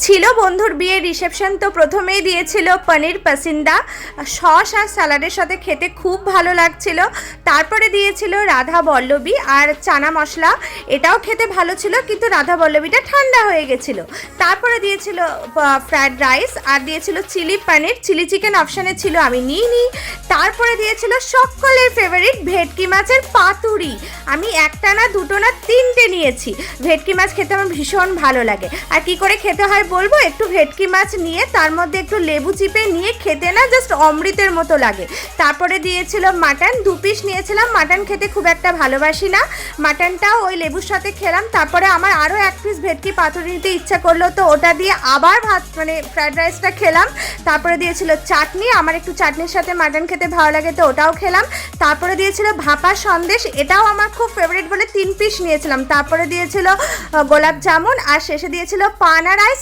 ছিল বন্ধুর বিয়ের রিসেপশন, তো প্রথমেই দিয়েছিল পনির পাসিন্দা, সস আর স্যালাডের সাথে খেতে খুব ভালো লাগছিল। তারপরে দিয়েছিল রাধা বল্লবী আর চানা মশলা, এটাও খেতে ভালো ছিল, কিন্তু রাধা বল্লবীটা ঠান্ডা হয়ে গেছিলো। তারপরে দিয়েছিল ফ্রায়েড রাইস আর দিয়েছিল চিলি পনির, চিলি চিকেন অপশানে ছিল, আমি নিইনি। তারপরে দিয়েছিল সকলের ফেভারিট ভেটকি মাছের পাতুরি, আমি একটা না দুটো না তিনটে নিয়েছি। ভেটকি মাছ খেতে আমার ভীষণ ভালো লাগে। আর কি করে খেতে হয় বলবো, একটু ভেটকি মাছ নিয়ে তার মধ্যে একটু লেবু চিপে নিয়ে খেতে না জাস্ট অমৃতের মতো লাগে। তারপরে দিয়েছিল মাটন, 2 পিস নিয়েছিলাম, মাটন খেতে খুব একটা ভালোবাসি না, মাটনটাও ওই লেবুর সাথে খেলাম। তারপরে আমার আরও 1 পিস ভেটকি পাতুরি নিতে ইচ্ছা করলো, তো ওটা দিয়ে আবার ভাত মানে ফ্রায়েড রাইসটা খেলাম। তারপরে দিয়েছিল চাটনি, আমার একটু চাটনির সাথে মাটন খেতে ভালো লাগে, তো ওটাও খেলাম। তারপরে দিয়েছিল ভাপা সন্দেশ, এটাও আমার খুব ফেভারিট বলে 3 পিস নিয়েছিলাম। তারপরে দিয়েছিল গোলাপ জামুন, আর শেষে দিয়েছিল পান আর আইস।